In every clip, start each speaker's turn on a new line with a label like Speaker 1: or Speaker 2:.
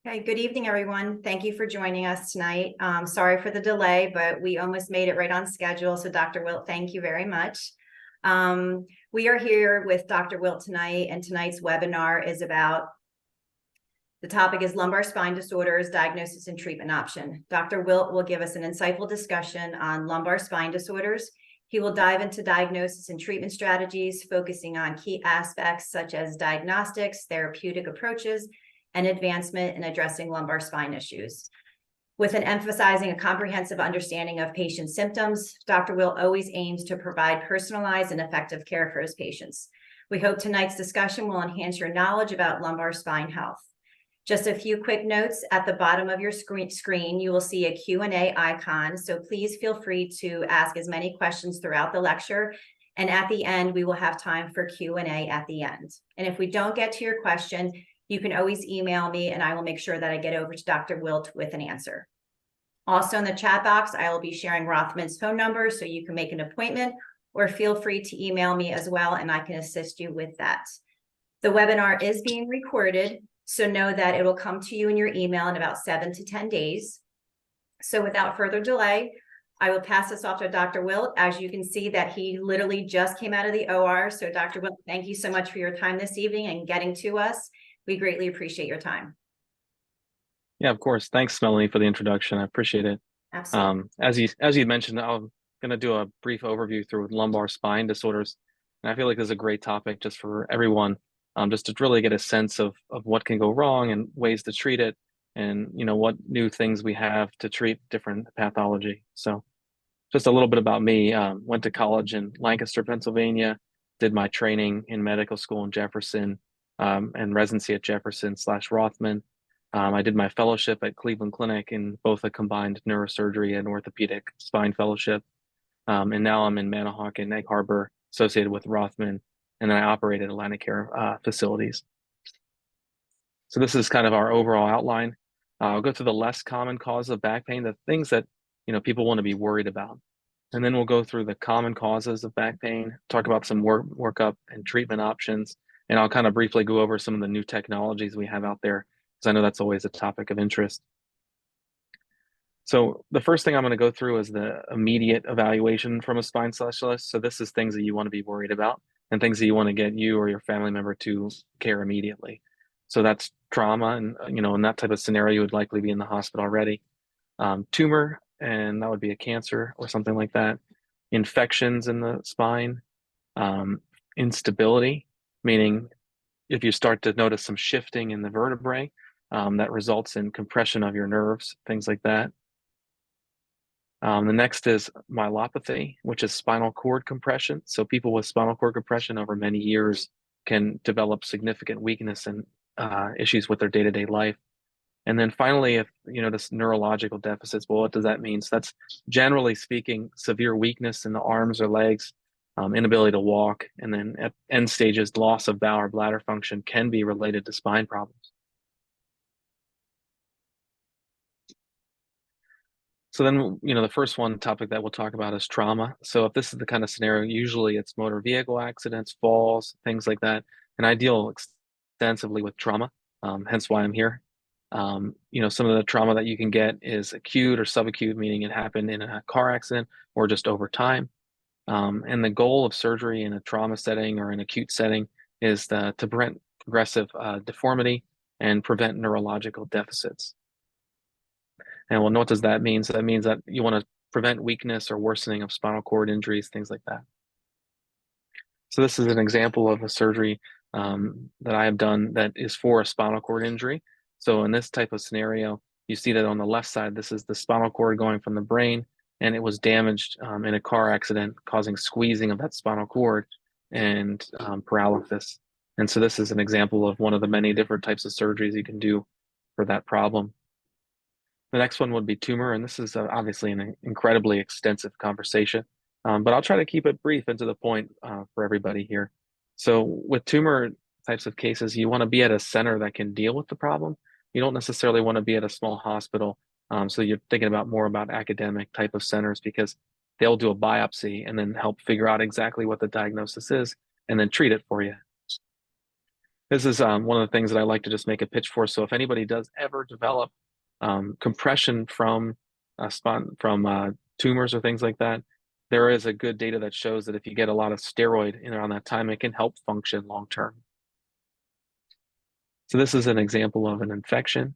Speaker 1: Okay, good evening, everyone. Thank you for joining us tonight. Sorry for the delay, but we almost made it right on schedule. So Dr. Wilt, thank you very much. We are here with Dr. Wilt tonight, and tonight's webinar is about, the topic is lumbar spine disorders, diagnosis and treatment option. Dr. Wilt will give us an insightful discussion on lumbar spine disorders. He will dive into diagnosis and treatment strategies, focusing on key aspects such as diagnostics, therapeutic approaches, and advancement in addressing lumbar spine issues. With an emphasizing a comprehensive understanding of patient symptoms, Dr. Wilt always aims to provide personalized and effective care for his patients. We hope tonight's discussion will enhance your knowledge about lumbar spine health. Just a few quick notes. At the bottom of your screen, you will see a Q&A icon, so please feel free to ask as many questions throughout the lecture. And at the end, we will have time for Q&A at the end. And if we don't get to your question, you can always email me and I will make sure that I get over to Dr. Wilt with an answer. Also in the chat box, I will be sharing Rothman's phone number so you can make an appointment, or feel free to email me as well and I can assist you with that. The webinar is being recorded, so know that it will come to you in your email in about 7 to 10 days. So without further delay, I will pass this off to Dr. Wilt. As you can see that he literally just came out of the OR. So Dr. Wilt, thank you so much for your time this evening and getting to us. We greatly appreciate your time.
Speaker 2: Yeah, of course. Thanks, Melanie, for the introduction. I appreciate it.
Speaker 1: Absolutely.
Speaker 2: As you mentioned, I'm going to do a brief overview through lumbar spine disorders. And I feel like this is a great topic just for everyone, just to really get a sense of what can go wrong and ways to treat it, and what new things we have to treat different pathology. So just a little bit about me. Went to college in Lancaster, Pennsylvania, did my training in medical school in Jefferson, and residency at Jefferson/Rothman. I did my fellowship at Cleveland Clinic in both a combined neurosurgery and orthopedic spine fellowship. And now I'm in Manahawk and Egg Harbor, associated with Rothman, and then I operate at Atlantic Care facilities. So this is kind of our overall outline. I'll go through the less common cause of back pain, the things that people want to be worried about. And then we'll go through the common causes of back pain, talk about some workup and treatment options, and I'll kind of briefly go over some of the new technologies we have out there, because I know that's always a topic of interest. So the first thing I'm going to go through is the immediate evaluation from a spine specialist. So this is things that you want to be worried about and things that you want to get you or your family member to care immediately. So that's trauma, and in that type of scenario, you would likely be in the hospital already. Tumor, and that would be a cancer or something like that. Infections in the spine. Instability, meaning if you start to notice some shifting in the vertebrae, that results in compression of your nerves, things like that. The next is myopathy, which is spinal cord compression. So people with spinal cord compression over many years can develop significant weakness and issues with their day-to-day life. And then finally, if this neurological deficits, well, what does that mean? So that's generally speaking severe weakness in the arms or legs, inability to walk, and then at end stages, loss of bowel or bladder function can be related to spine problems. So then, the first one topic that we'll talk about is trauma. So if this is the kind of scenario, usually it's motor vehicle accidents, falls, things like that. And I deal extensively with trauma, hence why I'm here. Some of the trauma that you can get is acute or subacute, meaning it happened in a car accident or just over time. And the goal of surgery in a trauma setting or an acute setting is to prevent progressive deformity and prevent neurological deficits. And what does that mean? So that means that you want to prevent weakness or worsening of spinal cord injuries, things like that. So this is an example of a surgery that I have done that is for a spinal cord injury. So in this type of scenario, you see that on the left side, this is the spinal cord going from the brain, and it was damaged in a car accident, causing squeezing of that spinal cord and paralysis. And so this is an example of one of the many different types of surgeries you can do for that problem. The next one would be tumor, and this is obviously an incredibly extensive conversation, but I'll try to keep it brief and to the point for everybody here. So with tumor types of cases, you want to be at a center that can deal with the problem. You don't necessarily want to be at a small hospital. So you're thinking about more about academic type of centers, because they'll do a biopsy and then help figure out exactly what the diagnosis is and then treat it for you. This is one of the things that I like to just make a pitch for. So if anybody does ever develop compression from tumors or things like that, there is a good data that shows that if you get a lot of steroid in around that time, it can help function long term. So this is an example of an infection.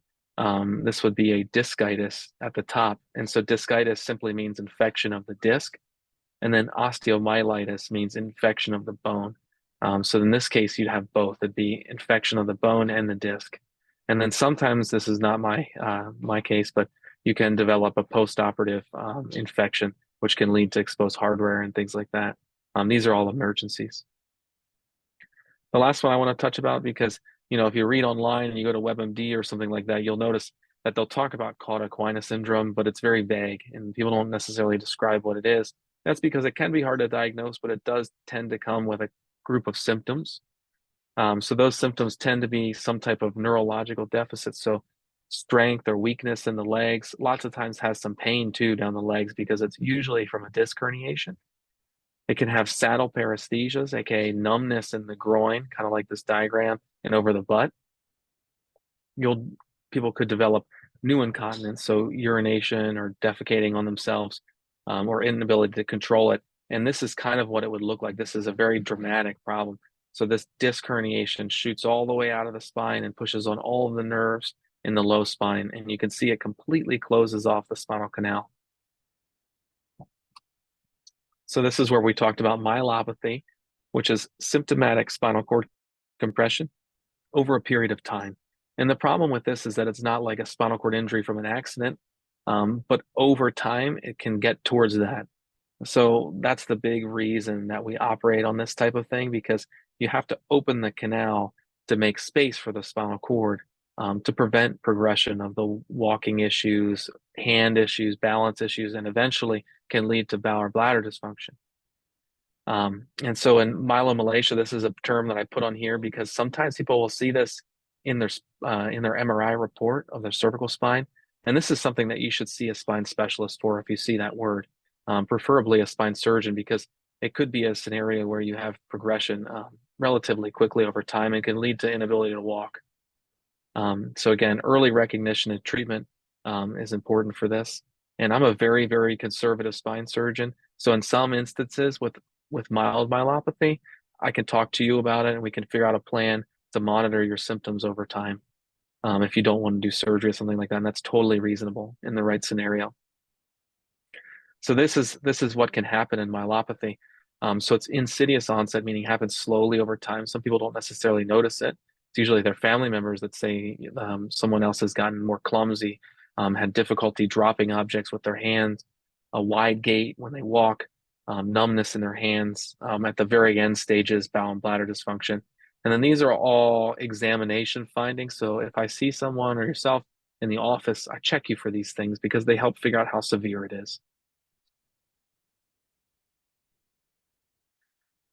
Speaker 2: This would be a discitis at the top. And so discitis simply means infection of the disc. And then osteomyelitis means infection of the bone. So in this case, you'd have both. It'd be infection of the bone and the disc. And then sometimes this is not my case, but you can develop a postoperative infection, which can lead to exposed hardware and things like that. These are all emergencies. The last one I want to touch about, because if you read online and you go to WebMD or something like that, you'll notice that they'll talk about Cauda-Equina syndrome, but it's very vague and people don't necessarily describe what it is. That's because it can be hard to diagnose, but it does tend to come with a group of symptoms. So those symptoms tend to be some type of neurological deficit. So strength or weakness in the legs, lots of times has some pain too down the legs because it's usually from a disc herniation. It can have saddle paresthesias, aka numbness in the groin, kind of like this diagram, and over the butt. People could develop new incontinence, so urination or defecating on themselves, or inability to control it. And this is kind of what it would look like. This is a very dramatic problem. So this disc herniation shoots all the way out of the spine and pushes on all of the nerves in the low spine, and you can see it completely closes off the spinal canal. So this is where we talked about myelopathy, which is symptomatic spinal cord compression over a period of time. And the problem with this is that it's not like a spinal cord injury from an accident, but over time it can get towards that. So that's the big reason that we operate on this type of thing, because you have to open the canal to make space for the spinal cord, to prevent progression of the walking issues, hand issues, balance issues, and eventually can lead to bowel or bladder dysfunction. And so in myelomalacia, this is a term that I put on here because sometimes people will see this in their MRI report of their cervical spine. And this is something that you should see a spine specialist for if you see that word, preferably a spine surgeon, because it could be a scenario where you have progression relatively quickly over time and can lead to inability to walk. So again, early recognition and treatment is important for this. And I'm a very, very conservative spine surgeon. So in some instances with mild myelopathy, I can talk to you about it and we can figure out a plan to monitor your symptoms over time. If you don't want to do surgery or something like that, and that's totally reasonable in the right scenario. So this is what can happen in myelopathy. So it's insidious onset, meaning it happens slowly over time. Some people don't necessarily notice it. It's usually their family members that say someone else has gotten more clumsy, had difficulty dropping objects with their hands, a wide gait when they walk, numbness in their hands, at the very end stages, bowel and bladder dysfunction. And then these are all examination findings. So if I see someone or yourself in the office, I check you for these things because they help figure out how severe it is.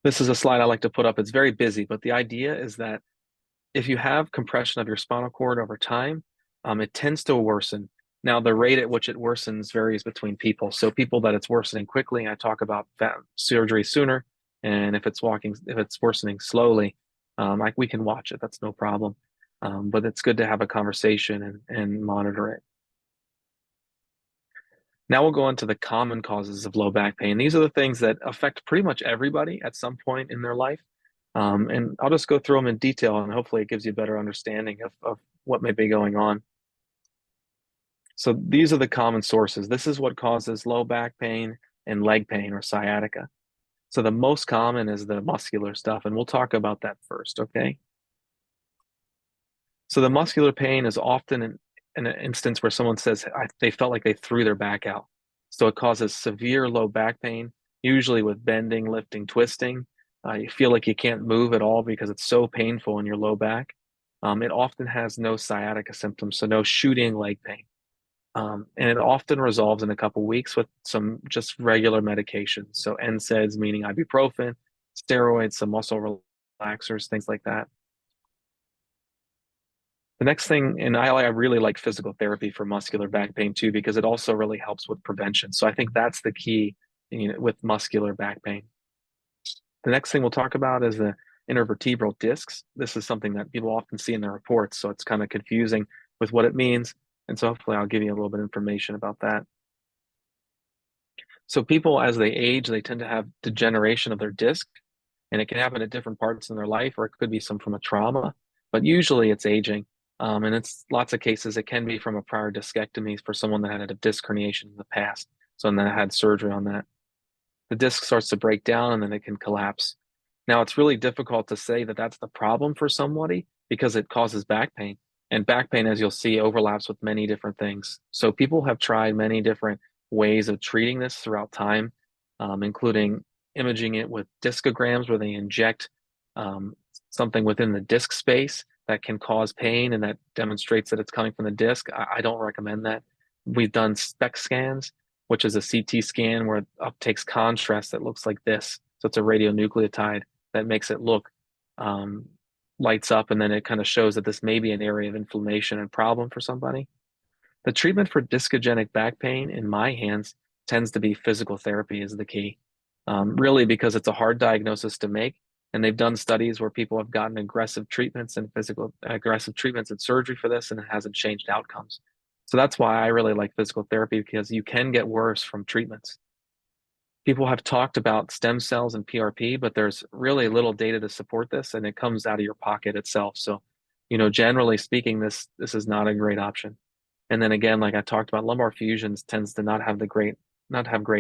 Speaker 2: This is a slide I like to put up. It's very busy, but the idea is that if you have compression of your spinal cord over time, it tends to worsen. Now, the rate at which it worsens varies between people. So people that it's worsening quickly, I talk about that surgery sooner. And if it's worsening slowly, we can watch it. That's no problem. But it's good to have a conversation and monitor it. Now we'll go into the common causes of low back pain. These are the things that affect pretty much everybody at some point in their life. And I'll just go through them in detail and hopefully it gives you a better understanding of what may be going on. So these are the common sources. This is what causes low back pain and leg pain or sciatica. So the most common is the muscular stuff, and we'll talk about that first, okay? So the muscular pain is often in an instance where someone says they felt like they threw their back out. So it causes severe low back pain, usually with bending, lifting, twisting. You feel like you can't move at all because it's so painful in your low back. It often has no sciatica symptoms, so no shooting leg pain. And it often resolves in a couple weeks with some just regular medications. So NSAIDs, meaning ibuprofen, steroids, some muscle relaxers, things like that. The next thing, and I really like physical therapy for muscular back pain too, because it also really helps with prevention. So I think that's the key, with muscular back pain. The next thing we'll talk about is the intervertebral discs. This is something that people often see in their reports, so it's kind of confusing with what it means. And so hopefully I'll give you a little bit of information about that. So people, as they age, they tend to have degeneration of their disc, and it can happen at different parts in their life, or it could be some from a trauma, but usually it's aging. And it's lots of cases, it can be from a prior discectomy for someone that had a disc herniation in the past. So then that had surgery on that. The disc starts to break down and then it can collapse. Now, it's really difficult to say that that's the problem for somebody because it causes back pain. And back pain, as you'll see, overlaps with many different things. So people have tried many different ways of treating this throughout time, including imaging it with discograms where they inject something within the disc space that can cause pain and that demonstrates that it's coming from the disc. I don't recommend that. We've done SPECT scans, which is a CT scan where it takes contrast that looks like this. So it's a radionucleotide that makes it look lights up, and then it kind of shows that this may be an area of inflammation and problem for somebody. The treatment for discogenic back pain, in my hands, tends to be physical therapy is the key, really because it's a hard diagnosis to make. And they've done studies where people have gotten aggressive treatments and surgery for this, and it hasn't changed outcomes. So that's why I really like physical therapy, because you can get worse from treatments. People have talked about stem cells and PRP, but there's really little data to support this, and it comes out of your pocket itself. So, generally speaking, this is not a great option. And then again, like I talked about, lumbar fusions tends to not have great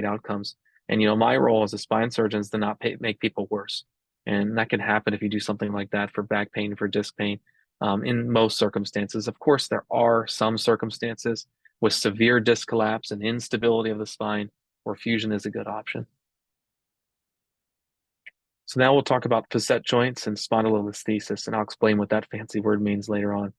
Speaker 2: outcomes. And my role as a spine surgeon is to not make people worse. And that can happen if you do something like that for back pain, for disc pain, in most circumstances. Of course, there are some circumstances with severe disc collapse and instability of the spine where fusion is a good option. So now we'll talk about facet joints and spondylolisthesis, and I'll explain what that fancy word means later on.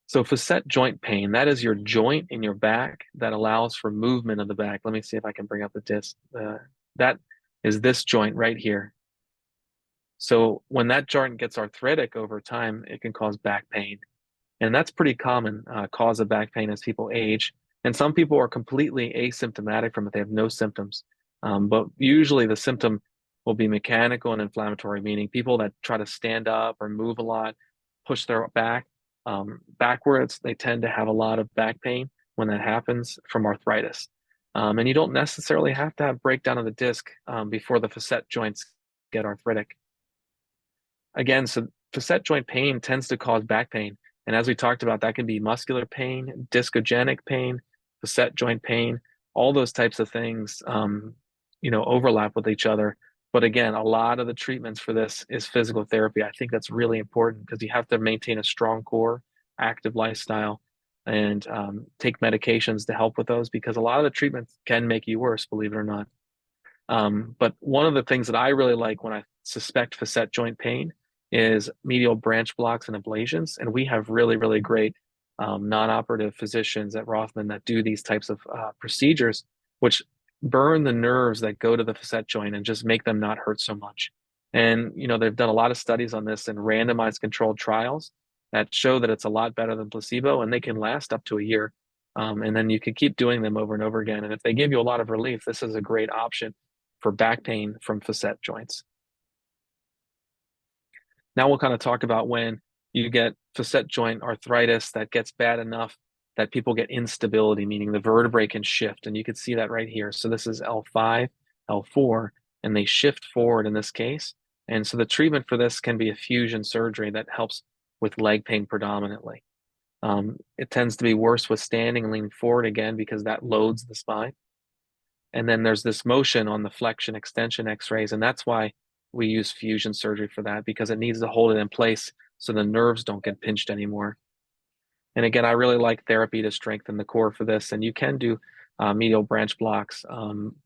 Speaker 2: So facet joint pain, that is your joint in your back that allows for movement of the back. Let me see if I can bring up the disc. That is this joint right here. So when that joint gets arthritic over time, it can cause back pain. And that's pretty common cause of back pain as people age. And some people are completely asymptomatic from it. They have no symptoms. But usually the symptom will be mechanical and inflammatory, meaning people that try to stand up or move a lot, push their back backwards, they tend to have a lot of back pain when that happens from arthritis. And you don't necessarily have to have breakdown of the disc before the facet joints get arthritic. Again, so facet joint pain tends to cause back pain. And as we talked about, that can be muscular pain, discogenic pain, facet joint pain, all those types of things, overlap with each other. But again, a lot of the treatments for this is physical therapy. I think that's really important because you have to maintain a strong core, active lifestyle, and take medications to help with those, because a lot of the treatments can make you worse, believe it or not. But one of the things that I really like when I suspect facet joint pain is medial branch blocks and ablations. And we have really, really great non-operative physicians at Rothman that do these types of procedures, which burn the nerves that go to the facet joint and just make them not hurt so much. And, they've done a lot of studies on this in randomized controlled trials that show that it's a lot better than placebo, and they can last up to a year. And then you can keep doing them over and over again. And if they give you a lot of relief, this is a great option for back pain from facet joints. Now we'll kind of talk about when you get facet joint arthritis that gets bad enough that people get instability, meaning the vertebrae can shift. And you can see that right here. So this is L5, L4, and they shift forward in this case. And so the treatment for this can be a fusion surgery that helps with leg pain predominantly. It tends to be worse with standing and leaning forward again because that loads the spine. And then there's this motion on the flexion extension x-rays, and that's why we use fusion surgery for that, because it needs to hold it in place so the nerves don't get pinched anymore. And again, I really like therapy to strengthen the core for this, and you can do medial branch blocks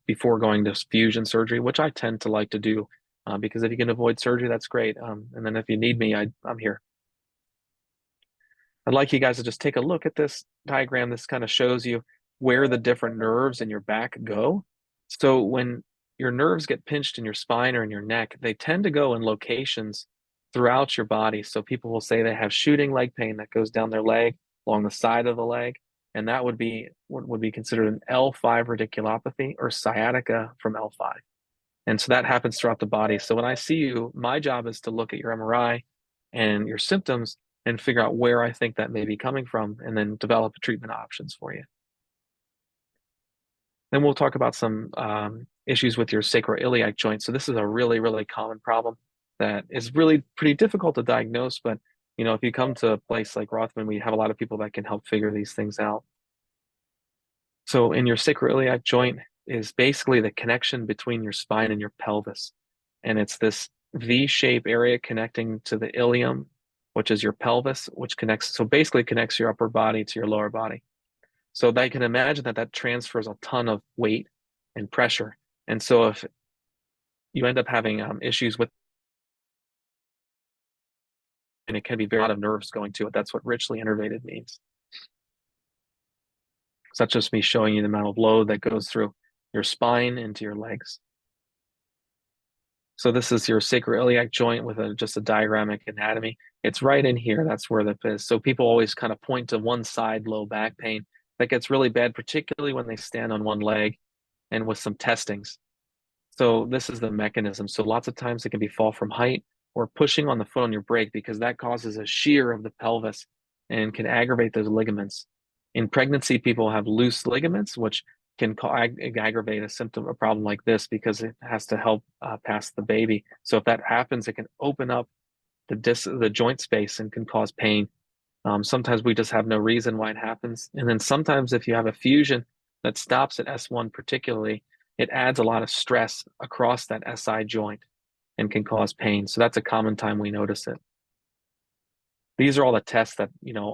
Speaker 2: before going to fusion surgery, which I tend to like to do because if you can avoid surgery, that's great. And then if you need me, I'm here. I'd like you guys to just take a look at this diagram. This kind of shows you where the different nerves in your back go. So when your nerves get pinched in your spine or in your neck, they tend to go in locations throughout your body. So people will say they have shooting leg pain that goes down their leg, along the side of the leg, and that would be what would be considered an L5 radiculopathy or sciatica from L5. And so that happens throughout the body. So when I see you, my job is to look at your MRI and your symptoms and figure out where I think that may be coming from, and then develop treatment options for you. Then we'll talk about some issues with your sacroiliac joint. So this is a really, really common problem that is really pretty difficult to diagnose. But if you come to a place like Rothman, we have a lot of people that can help figure these things out. So in your sacroiliac joint is basically the connection between your spine and your pelvis. And it's this V-shaped area connecting to the ilium, which is your pelvis, which basically connects your upper body to your lower body. So they can imagine that transfers a ton of weight and pressure. And so if you end up having issues with, and it can be a lot of nerves going to it. That's what richly innervated means. So that's just me showing you the amount of load that goes through your spine into your legs. So this is your sacroiliac joint with just a diagrammatic anatomy. It's right in here. That's where the is. So people always kind of point to one side low back pain. That gets really bad, particularly when they stand on one leg and with some testings. So this is the mechanism. So lots of times it can be fall from height or pushing on the foot on your brake, because that causes a shear of the pelvis and can aggravate those ligaments. In pregnancy, people have loose ligaments, which can aggravate a problem like this, because it has to help pass the baby. So if that happens, it can open up the joint space and can cause pain. Sometimes we just have no reason why it happens. And then sometimes if you have a fusion that stops at S1 particularly, it adds a lot of stress across that SI joint and can cause pain. So that's a common time we notice it. These are all the tests that,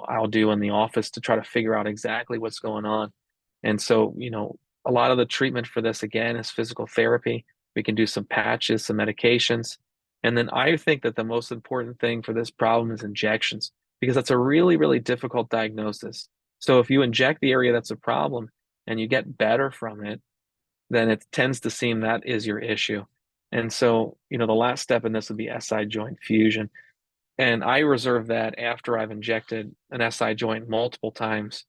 Speaker 2: I'll do in the office to try to figure out exactly what's going on. And so, a lot of the treatment for this, again, is physical therapy. We can do some patches, some medications. And then I think that the most important thing for this problem is injections, because that's a really, really difficult diagnosis. So if you inject the area that's a problem and you get better from it, then it tends to seem that is your issue. And so, the last step in this would be SI joint fusion. And I reserve that after I've injected an SI joint multiple times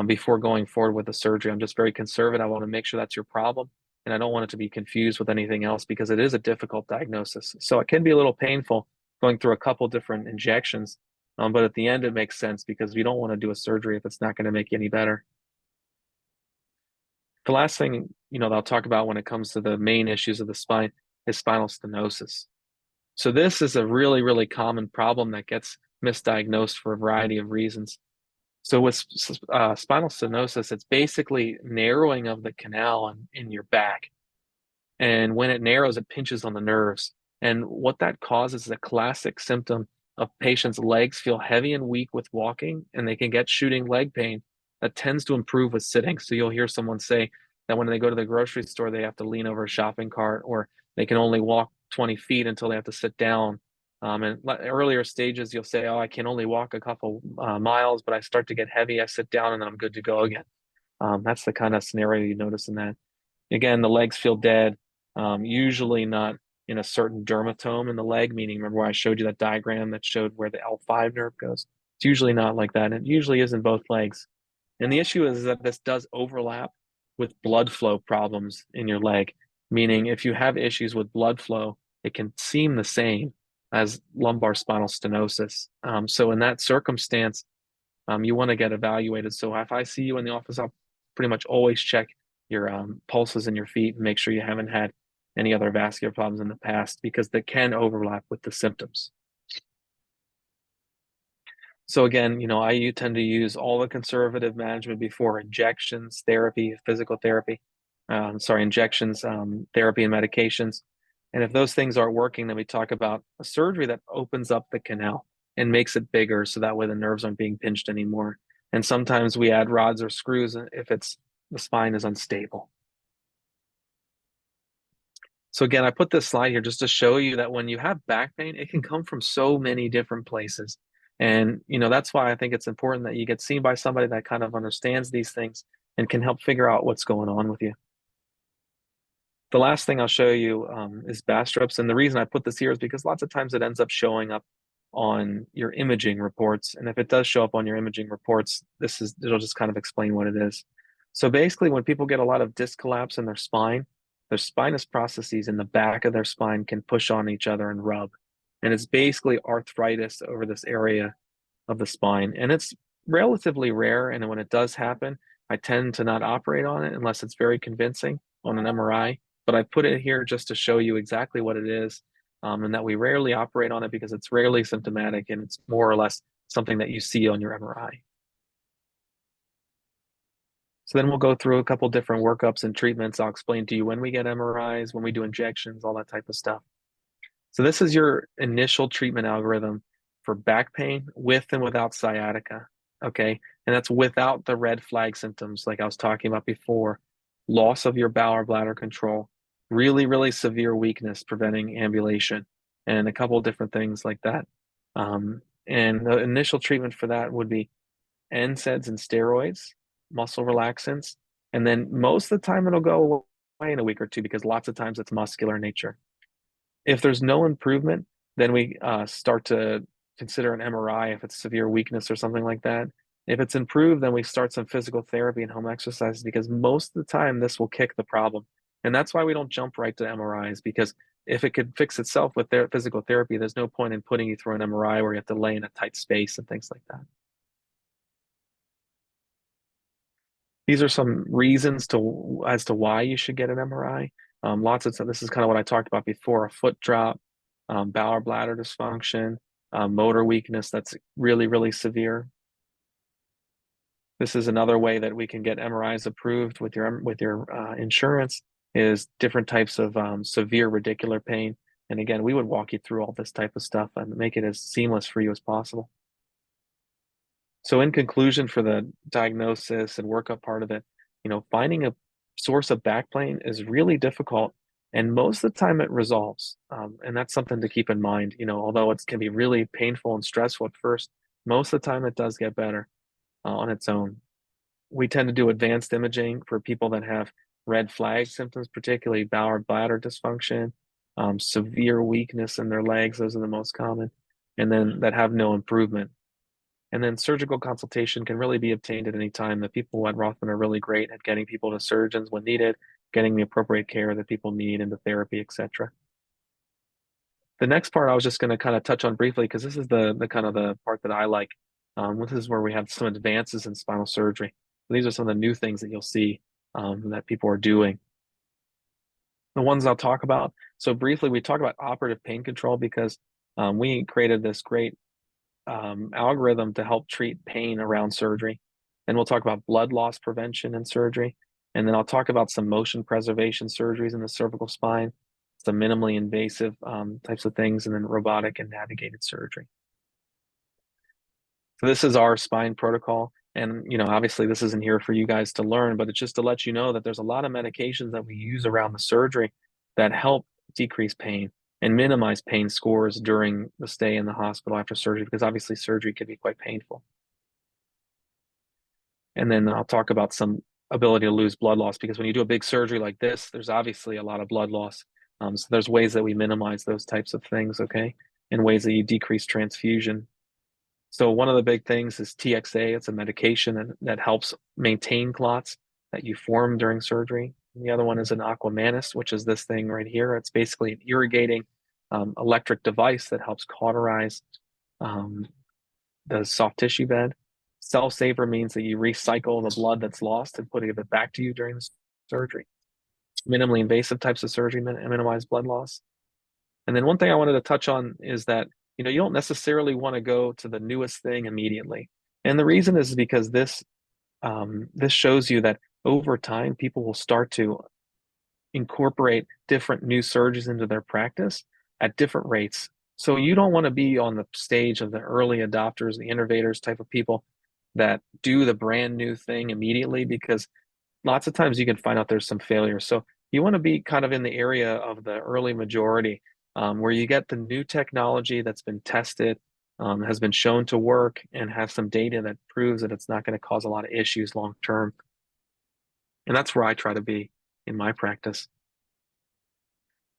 Speaker 2: before going forward with the surgery. I'm just very conservative. I want to make sure that's your problem, and I don't want it to be confused with anything else, because it is a difficult diagnosis. So it can be a little painful going through a couple different injections, but at the end, it makes sense, because we don't want to do a surgery if it's not going to make you any better. The last thing, that I'll talk about when it comes to the main issues of the spine is spinal stenosis. So this is a really, really common problem that gets misdiagnosed for a variety of reasons. So with spinal stenosis, it's basically narrowing of the canal in your back. And when it narrows, it pinches on the nerves. And what that causes is a classic symptom of patients' legs feel heavy and weak with walking, and they can get shooting leg pain that tends to improve with sitting. So you'll hear someone say that when they go to the grocery store, they have to lean over a shopping cart, or they can only walk 20 feet until they have to sit down. And earlier stages, you'll say, oh, I can only walk a couple miles, but I start to get heavy. I sit down and then I'm good to go again. That's the kind of scenario you notice in that. Again, the legs feel dead, usually not in a certain dermatome in the leg, meaning, remember where I showed you that diagram that showed where the L5 nerve goes? It's usually not like that. It usually is in both legs. And the issue is that this does overlap with blood flow problems in your leg, meaning if you have issues with blood flow, it can seem the same as lumbar spinal stenosis. So in that circumstance, you want to get evaluated. So if I see you in the office, I'll pretty much always check your pulses in your feet and make sure you haven't had any other vascular problems in the past, because they can overlap with the symptoms. So again, I tend to use all the conservative management before injections, therapy, physical therapy, injections, therapy and medications. And if those things aren't working, then we talk about a surgery that opens up the canal and makes it bigger, so that way the nerves aren't being pinched anymore. And sometimes we add rods or screws if the spine is unstable. So again, I put this slide here just to show you that when you have back pain, it can come from so many different places. And, that's why I think it's important that you get seen by somebody that kind of understands these things and can help figure out what's going on with you. The last thing I'll show you is Bastrup's. And the reason I put this here is because lots of times it ends up showing up on your imaging reports. And if it does show up on your imaging reports, it'll just kind of explain what it is. So basically, when people get a lot of disc collapse in their spine, their spinous processes in the back of their spine can push on each other and rub. And it's basically arthritis over this area of the spine. And it's relatively rare. And when it does happen, I tend to not operate on it unless it's very convincing on an MRI. But I put it here just to show you exactly what it is, and that we rarely operate on it because it's rarely symptomatic and it's more or less something that you see on your MRI. So then we'll go through a couple different workups and treatments. I'll explain to you when we get MRIs, when we do injections, all that type of stuff. So this is your initial treatment algorithm for back pain with and without sciatica, okay? And that's without the red flag symptoms like I was talking about before, loss of your bowel or bladder control, really, really severe weakness preventing ambulation, and a couple of different things like that. And the initial treatment for that would be NSAIDs and steroids, muscle relaxants, and then most of the time it'll go away in a week or two because lots of times it's muscular in nature. If there's no improvement, then we start to consider an MRI if it's severe weakness or something like that. If it's improved, then we start some physical therapy and home exercises because most of the time this will kick the problem. And that's why we don't jump right to MRIs, because if it could fix itself with their physical therapy, there's no point in putting you through an MRI where you have to lay in a tight space and things like that. These are some reasons as to why you should get an MRI. Lots of this is kind of what I talked about before: a foot drop, bowel or bladder dysfunction, motor weakness that's really, really severe. This is another way that we can get MRIs approved with your insurance, is different types of severe radicular pain. And again, we would walk you through all this type of stuff and make it as seamless for you as possible. So in conclusion, for the diagnosis and workup part of it, finding a source of back pain is really difficult, and most of the time it resolves. And that's something to keep in mind. Although it can be really painful and stressful at first, most of the time it does get better on its own. We tend to do advanced imaging for people that have red flag symptoms, particularly bowel or bladder dysfunction, severe weakness in their legs. Those are the most common, and then that have no improvement. And then surgical consultation can really be obtained at any time. The people at Rothman are really great at getting people to surgeons when needed, getting the appropriate care that people need into therapy, etc. The next part I was just going to kind of touch on briefly, because this is the kind of the part that I like. This is where we have some advances in spinal surgery. These are some of the new things that you'll see that people are doing. The ones I'll talk about. So briefly, we talk about operative pain control because we created this great algorithm to help treat pain around surgery. And we'll talk about blood loss prevention in surgery. And then I'll talk about some motion preservation surgeries in the cervical spine, some minimally invasive types of things, and then robotic and navigated surgery. So this is our spine protocol. And, obviously this isn't here for you guys to learn, but it's just to let you know that there's a lot of medications that we use around the surgery that help decrease pain and minimize pain scores during the stay in the hospital after surgery, because obviously surgery can be quite painful. And then I'll talk about some ability to lose blood loss, because when you do a big surgery like this, there's obviously a lot of blood loss. So there's ways that we minimize those types of things, okay? And ways that you decrease transfusion. So one of the big things is TXA. It's a medication that helps maintain clots that you form during surgery. And the other one is an Aquamanus, which is this thing right here. It's basically an irrigating electric device that helps cauterize the soft tissue bed. Cell saver means that you recycle the blood that's lost and putting it back to you during the surgery. Minimally invasive types of surgery minimize blood loss. And then one thing I wanted to touch on is that you don't necessarily want to go to the newest thing immediately. And the reason is because this shows you that over time people will start to incorporate different new surgeries into their practice at different rates. So you don't want to be on the stage of the early adopters, the innovators type of people that do the brand new thing immediately, because lots of times you can find out there's some failures. So you want to be kind of in the area of the early majority, where you get the new technology that's been tested, has been shown to work, and have some data that proves that it's not going to cause a lot of issues long term. And that's where I try to be in my practice.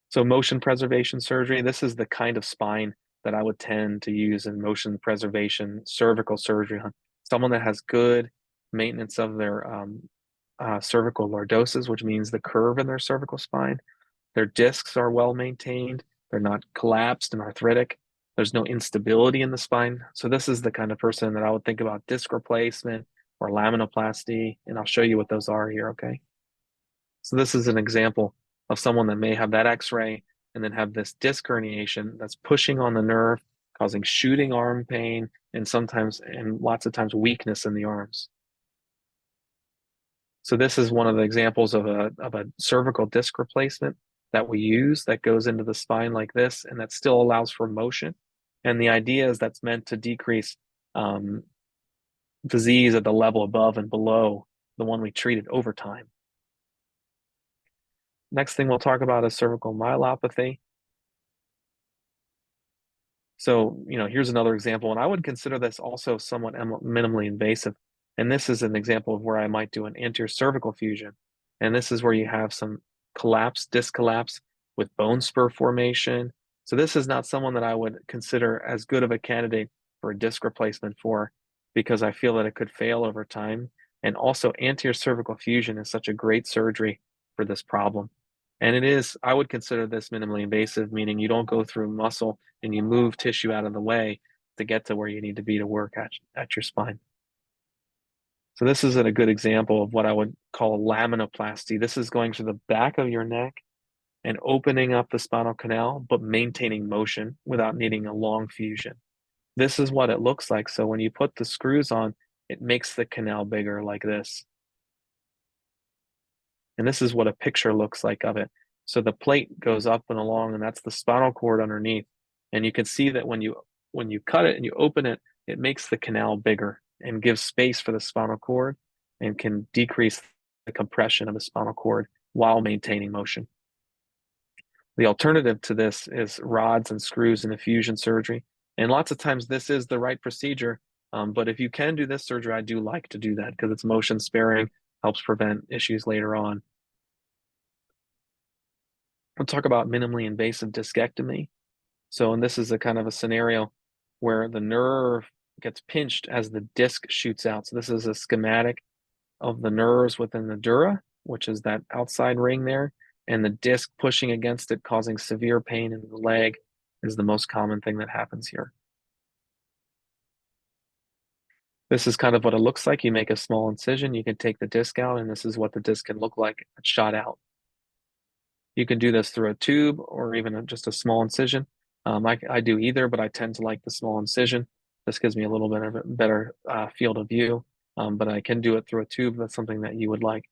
Speaker 2: So motion preservation surgery, this is the kind of spine that I would tend to use in motion preservation cervical surgery. Someone that has good maintenance of their cervical lordosis, which means the curve in their cervical spine. Their discs are well maintained. They're not collapsed and arthritic. There's no instability in the spine. So this is the kind of person that I would think about disc replacement or laminoplasty, and I'll show you what those are here, okay? So this is an example of someone that may have that X-ray and then have this disc herniation that's pushing on the nerve, causing shooting arm pain, and sometimes, and lots of times, weakness in the arms. So this is one of the examples of a cervical disc replacement that we use that goes into the spine like this, and that still allows for motion. And the idea is that's meant to decrease disease at the level above and below the one we treated over time. Next thing we'll talk about is cervical myopathy. So, here's another example, and I would consider this also somewhat minimally invasive. And this is an example of where I might do an anterior cervical fusion. And this is where you have some collapse, disc collapse with bone spur formation. So this is not someone that I would consider as good of a candidate for a disc replacement for, because I feel that it could fail over time. And also anterior cervical fusion is such a great surgery for this problem. And I would consider this minimally invasive, meaning you don't go through muscle and you move tissue out of the way to get to where you need to be to work at your spine. So this is a good example of what I would call laminoplasty. This is going to the back of your neck and opening up the spinal canal, but maintaining motion without needing a long fusion. This is what it looks like. So when you put the screws on, it makes the canal bigger like this. And this is what a picture looks like of it. So the plate goes up and along, and that's the spinal cord underneath. And you can see that when you cut it and you open it, it makes the canal bigger and gives space for the spinal cord and can decrease the compression of the spinal cord while maintaining motion. The alternative to this is rods and screws and fusion surgery. And lots of times this is the right procedure. But if you can do this surgery, I do like to do that because it's motion sparing, helps prevent issues later on. We'll talk about minimally invasive discectomy. So, and this is a kind of a scenario where the nerve gets pinched as the disc shoots out. So this is a schematic of the nerves within the dura, which is that outside ring there, and the disc pushing against it, causing severe pain in the leg is the most common thing that happens here. This is kind of what it looks like. You make a small incision, you can take the disc out, and this is what the disc can look like shot out. You can do this through a tube or even just a small incision. I do either, but I tend to like the small incision. This gives me a little bit of a better field of view, but I can do it through a tube. That's something that you would like.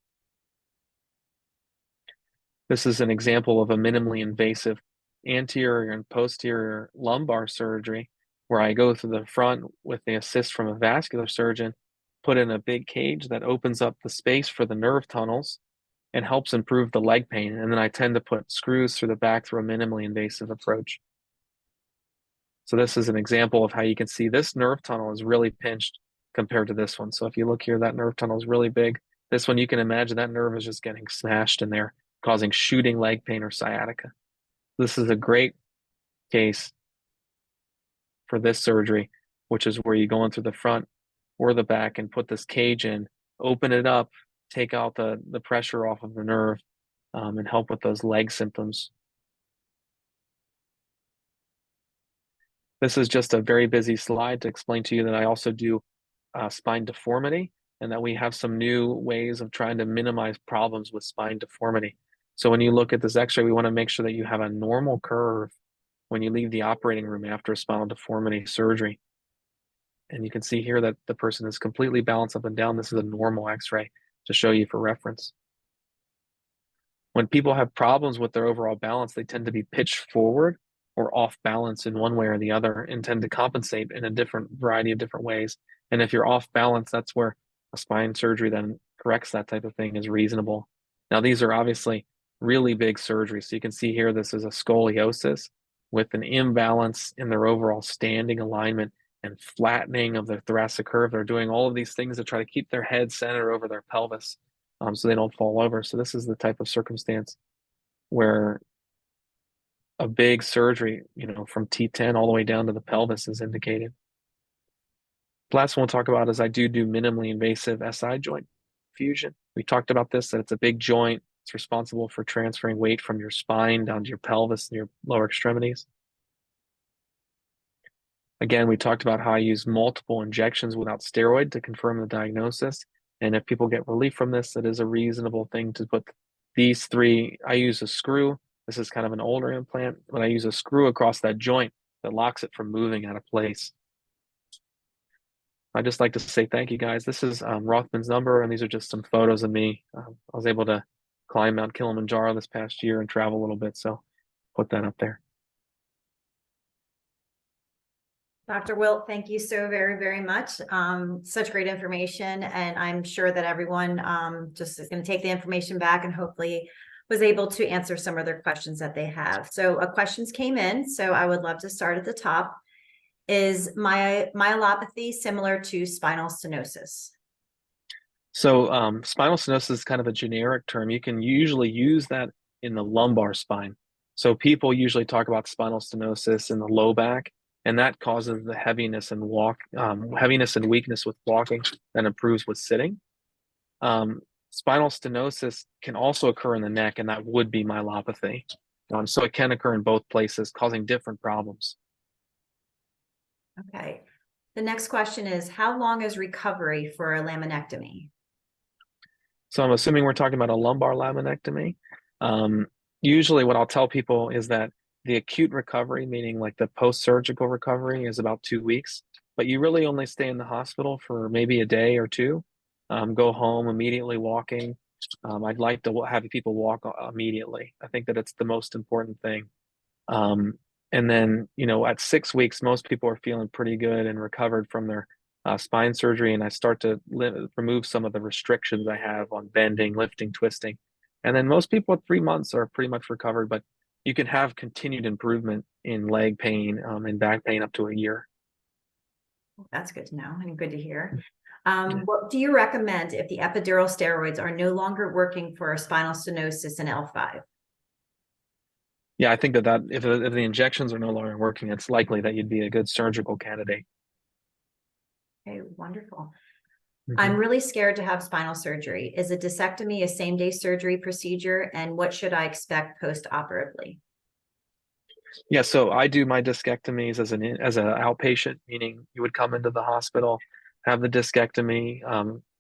Speaker 2: This is an example of a minimally invasive anterior and posterior lumbar surgery where I go through the front with the assist from a vascular surgeon, put in a big cage that opens up the space for the nerve tunnels and helps improve the leg pain. And then I tend to put screws through the back through a minimally invasive approach. So this is an example of how you can see this nerve tunnel is really pinched compared to this one. So if you look here, that nerve tunnel is really big. This one, you can imagine that nerve is just getting smashed in there, causing shooting leg pain or sciatica. This is a great case for this surgery, which is where you go in through the front or the back and put this cage in, open it up, take out the pressure off of the nerve, and help with those leg symptoms. This is just a very busy slide to explain to you that I also do spine deformity and that we have some new ways of trying to minimize problems with spine deformity. So when you look at this x-ray, we want to make sure that you have a normal curve when you leave the operating room after a spinal deformity surgery. And you can see here that the person is completely balanced up and down. This is a normal x-ray to show you for reference. When people have problems with their overall balance, they tend to be pitched forward or off balance in one way or the other and tend to compensate in a different variety of different ways. And if you're off balance, that's where a spine surgery then corrects that type of thing is reasonable. Now, these are obviously really big surgeries. So you can see here, this is a scoliosis with an imbalance in their overall standing alignment and flattening of the thoracic curve. They're doing all of these things to try to keep their head centered over their pelvis so they don't fall over. So this is the type of circumstance where a big surgery, from T10 all the way down to the pelvis is indicated. The last one we'll talk about is I do minimally invasive SI joint fusion. We talked about this, that it's a big joint. It's responsible for transferring weight from your spine down to your pelvis and your lower extremities. Again, we talked about how I use multiple injections without steroid to confirm the diagnosis. And if people get relief from this, it is a reasonable thing to put these three. I use a screw. This is kind of an older implant, but I use a screw across that joint that locks it from moving out of place. I'd just like to say thank you guys. This is Rothman's number, and these are just some photos of me. I was able to climb Mount Kilimanjaro this past year and travel a little bit, so put that up there.
Speaker 1: Dr. Wilt, thank you so very, very much. Such great information, and I'm sure that everyone just is going to take the information back and hopefully was able to answer some of their questions that they have. So questions came in, so I would love to start at the top. Is myelopathy similar to spinal stenosis?
Speaker 2: So spinal stenosis is kind of a generic term. You can usually use that in the lumbar spine. So people usually talk about spinal stenosis in the low back, and that causes the heaviness and heaviness and weakness with walking that improves with sitting. Spinal stenosis can also occur in the neck, and that would be myelopathy. So it can occur in both places, causing different problems.
Speaker 1: Okay. The next question is, how long is recovery for a laminectomy?
Speaker 2: So I'm assuming we're talking about a lumbar laminectomy. Usually what I'll tell people is that the acute recovery, meaning like the post-surgical recovery, is about 2 weeks, but you really only stay in the hospital for maybe a day or two. Go home immediately walking. I'd like to have people walk immediately. I think that it's the most important thing. And then, at 6 weeks, most people are feeling pretty good and recovered from their spine surgery. And I start to remove some of the restrictions I have on bending, lifting, twisting. And then most people at 3 months are pretty much recovered, but you can have continued improvement in leg pain and back pain up to a year.
Speaker 1: That's good to know and good to hear. What do you recommend if the epidural steroids are no longer working for spinal stenosis in L5?
Speaker 2: Yeah, I think that if the injections are no longer working, it's likely that you'd be a good surgical candidate.
Speaker 1: Okay, wonderful.
Speaker 2: Mm-hmm.
Speaker 1: I'm really scared to have spinal surgery. Is a discectomy a same-day surgery procedure, and what should I expect post-operatively?
Speaker 2: Yeah, so I do my discectomies as an outpatient, meaning you would come into the hospital, have the discectomy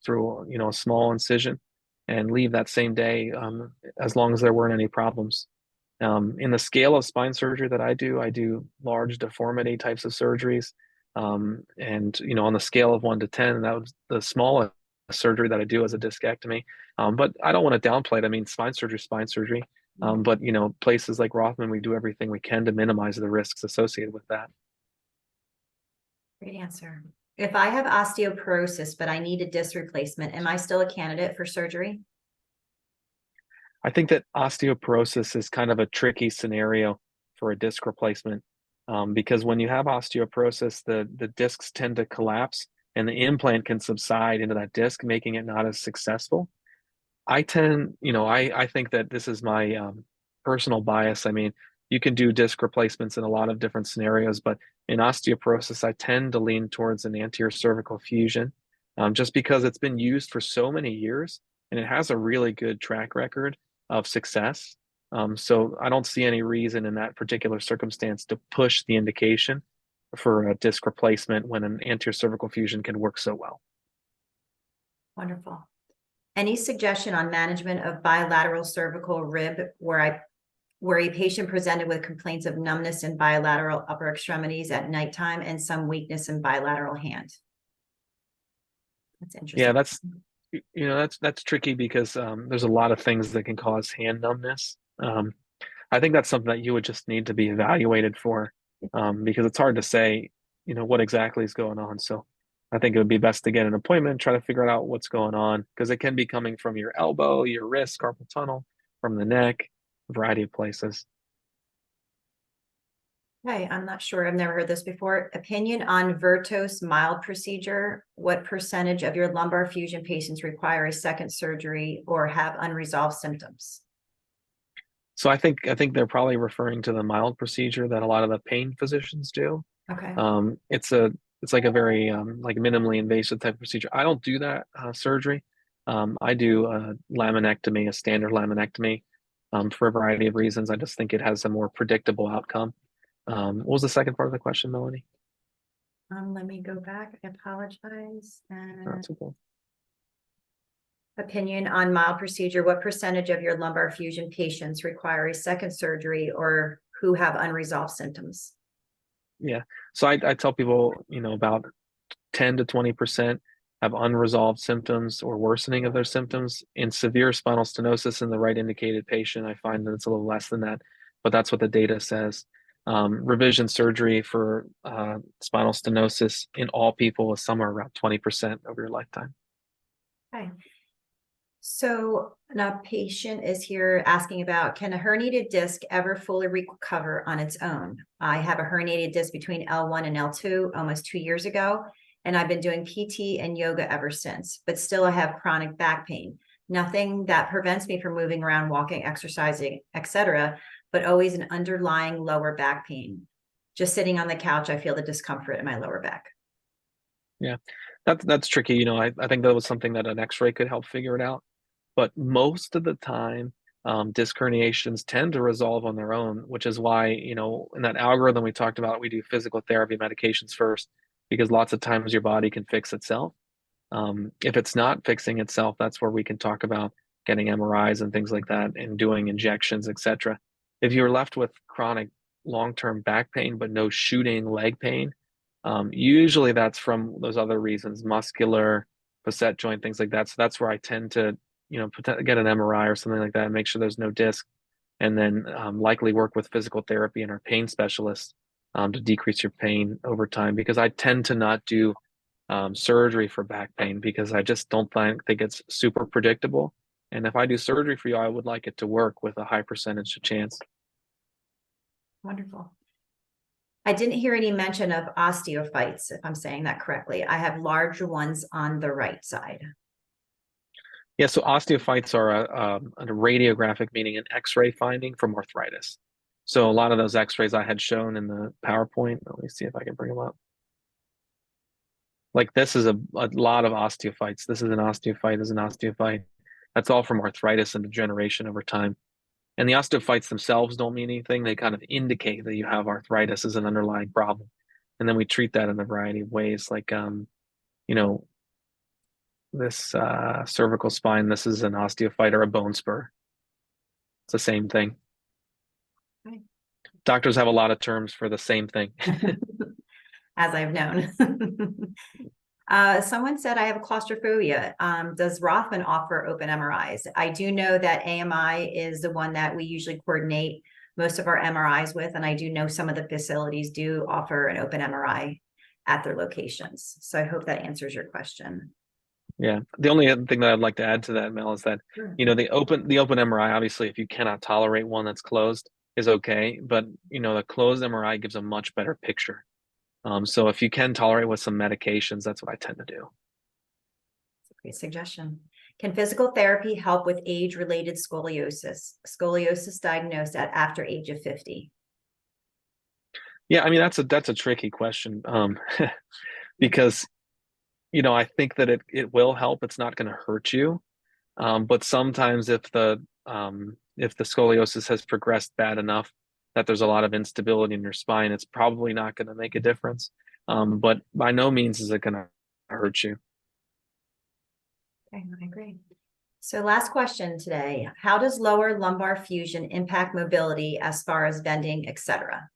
Speaker 2: through a small incision, and leave that same day as long as there weren't any problems. In the scale of spine surgery that I do large deformity types of surgeries. And on the scale of 1 to 10, that was the smallest surgery that I do as a discectomy. But I don't want to downplay it. I mean, spine surgery is spine surgery. But places like Rothman, we do everything we can to minimize the risks associated with that.
Speaker 1: Great answer. If I have osteoporosis, but I need a disc replacement, am I still a candidate for surgery?
Speaker 2: I think that osteoporosis is kind of a tricky scenario for a disc replacement because when you have osteoporosis, the discs tend to collapse and the implant can subside into that disc, making it not as successful. I think that this is my personal bias. I mean, you can do disc replacements in a lot of different scenarios, but in osteoporosis, I tend to lean towards an anterior cervical fusion just because it's been used for so many years and it has a really good track record of success. So I don't see any reason in that particular circumstance to push the indication for a disc replacement when an anterior cervical fusion can work so well.
Speaker 1: Wonderful. Any suggestion on management of bilateral cervical rib where a patient presented with complaints of numbness in bilateral upper extremities at nighttime and some weakness in bilateral hand? That's interesting.
Speaker 2: Yeah, that's tricky because there's a lot of things that can cause hand numbness. I think that's something that you would just need to be evaluated for because it's hard to say, what exactly is going on. So I think it would be best to get an appointment, try to figure out what's going on because it can be coming from your elbow, your wrist, carpal tunnel, from the neck, a variety of places.
Speaker 1: Okay, I'm not sure. I've never heard this before. Opinion on Vertos mild procedure. What percentage of your lumbar fusion patients require a second surgery or have unresolved symptoms?
Speaker 2: So I think they're probably referring to the mild procedure that a lot of the pain physicians do.
Speaker 1: Okay.
Speaker 2: It's like a very like minimally invasive type of procedure. I don't do that surgery. I do a laminectomy, a standard laminectomy, for a variety of reasons. I just think it has a more predictable outcome. What was the second part of the question, Melanie?
Speaker 1: Let me go back. I apologize.
Speaker 2: That's okay.
Speaker 1: Opinion on mild procedure. What percentage of your lumbar fusion patients require a second surgery or who have unresolved symptoms?
Speaker 2: Yeah. So I tell people, about 10 to 20% have unresolved symptoms or worsening of their symptoms. In severe spinal stenosis in the right indicated patient, I find that it's a little less than that, but that's what the data says. Revision surgery for spinal stenosis in all people is somewhere around 20% over your lifetime.
Speaker 1: Okay. So a patient is here asking about, can a herniated disc ever fully recover on its own? I have a herniated disc between L1 and L2 almost 2 years ago, and I've been doing PT and yoga ever since, but still I have chronic back pain. Nothing that prevents me from moving around, walking, exercising, etc., but always an underlying lower back pain. Just sitting on the couch, I feel the discomfort in my lower back.
Speaker 2: Yeah, that's tricky. I think that was something that an X-ray could help figure it out. But most of the time, disc herniations tend to resolve on their own, which is why, in that algorithm we talked about, we do physical therapy medications first, because lots of times your body can fix itself. If it's not fixing itself, that's where we can talk about getting MRIs and things like that and doing injections, etc. If you're left with chronic long-term back pain, but no shooting leg pain, usually that's from those other reasons, muscular, facet joint, things like that. So that's where I tend to get an MRI or something like that and make sure there's no disc, and then likely work with physical therapy and our pain specialist to decrease your pain over time. Because I tend to not do surgery for back pain because I just don't think it's super predictable. And if I do surgery for you, I would like it to work with a high percentage of chance.
Speaker 1: Wonderful. I didn't hear any mention of osteophytes, if I'm saying that correctly. I have larger ones on the right side.
Speaker 2: Yeah, so osteophytes are a radiographic, meaning an X-ray finding from arthritis. So a lot of those X-rays I had shown in the PowerPoint, let me see if I can bring them up. Like this is a lot of osteophytes. This is an osteophyte, this is an osteophyte. That's all from arthritis and degeneration over time. And the osteophytes themselves don't mean anything. They kind of indicate that you have arthritis as an underlying problem. And then we treat that in a variety of ways, like you know, this cervical spine, this is an osteophyte or a bone spur. It's the same thing.
Speaker 1: Right.
Speaker 2: Doctors have a lot of terms for the same thing.
Speaker 1: As I've known. Someone said I have claustrophobia. Does Rothman offer open MRIs? I do know that AMI is the one that we usually coordinate most of our MRIs with, and I do know some of the facilities do offer an open MRI at their locations. So I hope that answers your question.
Speaker 2: Yeah. The only other thing that I'd like to add to that, Mel, is that,
Speaker 1: Sure.
Speaker 2: the open MRI, obviously, if you cannot tolerate one that's closed, is okay. But, the closed MRI gives a much better picture. So if you can tolerate with some medications, that's what I tend to do.
Speaker 1: That's a great suggestion. Can physical therapy help with age-related scoliosis? Scoliosis diagnosed at after age of 50.
Speaker 2: Yeah, I mean that's a tricky question. Because I think that it will help. It's not going to hurt you. But sometimes if the scoliosis has progressed bad enough that there's a lot of instability in your spine, it's probably not going to make a difference. But by no means is it going to hurt you.
Speaker 1: Okay, I agree. So last question today. How does lower lumbar fusion impact mobility as far as bending, etc.?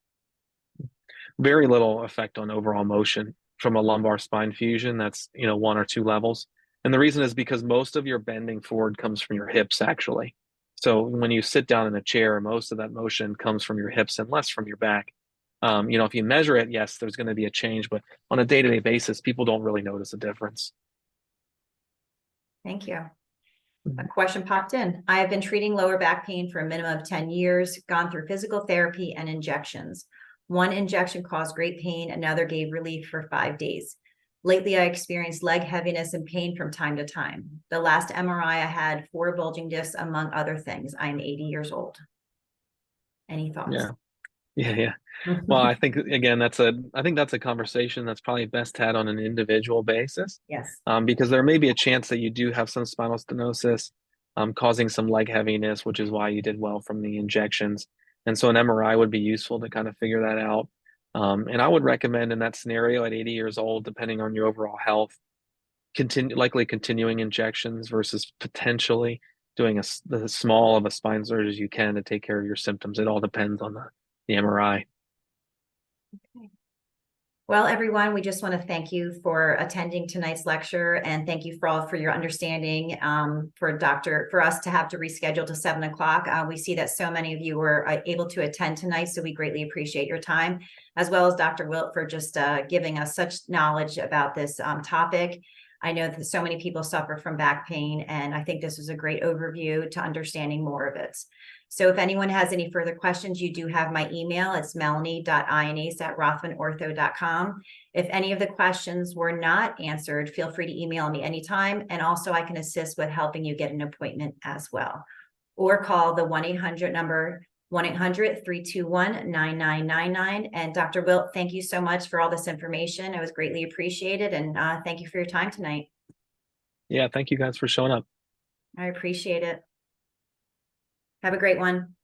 Speaker 2: Very little effect on overall motion from a lumbar spine fusion. That's, 1 or 2 levels. And the reason is because most of your bending forward comes from your hips, actually. So when you sit down in a chair, most of that motion comes from your hips and less from your back. If you measure it, yes, there's going to be a change, but on a day-to-day basis, people don't really notice a difference.
Speaker 1: Thank you. A question popped in. I have been treating lower back pain for a minimum of 10 years, gone through physical therapy and injections. One injection caused great pain, another gave relief for 5 days. Lately, I experienced leg heaviness and pain from time to time. The last MRI I had 4 bulging discs, among other things. I am 80 years old. Any thoughts?
Speaker 2: Yeah. Yeah, yeah. Well, I think again, I think that's a conversation that's probably best had on an individual basis,
Speaker 1: Yes.
Speaker 2: because there may be a chance that you do have some spinal stenosis, causing some leg heaviness, which is why you did well from the injections. And so an MRI would be useful to kind of figure that out. And I would recommend in that scenario at 80 years old, depending on your overall health, likely continuing injections versus potentially doing the small of a spine surgery as you can to take care of your symptoms. It all depends on the MRI.
Speaker 1: Well, everyone, we just want to thank you for attending tonight's lecture, and thank you for your understanding, for us to have to reschedule to 7 o'clock. We see that so many of you were able to attend tonight, so we greatly appreciate your time, as well as Dr. Wilt for just giving us such knowledge about this topic. I know that so many people suffer from back pain, and I think this was a great overview to understanding more of it. So if anyone has any further questions, you do have my email. It's melanie.ionace@rothmanortho.com. If any of the questions were not answered, feel free to email me anytime. And also I can assist with helping you get an appointment as well. Or call the 1-800 number, 1-800-321-9999. And Dr. Wilt, thank you so much for all this information. It was greatly appreciated. And thank you for your time tonight.
Speaker 2: Yeah, thank you guys for showing up.
Speaker 1: I appreciate it. Have a great one.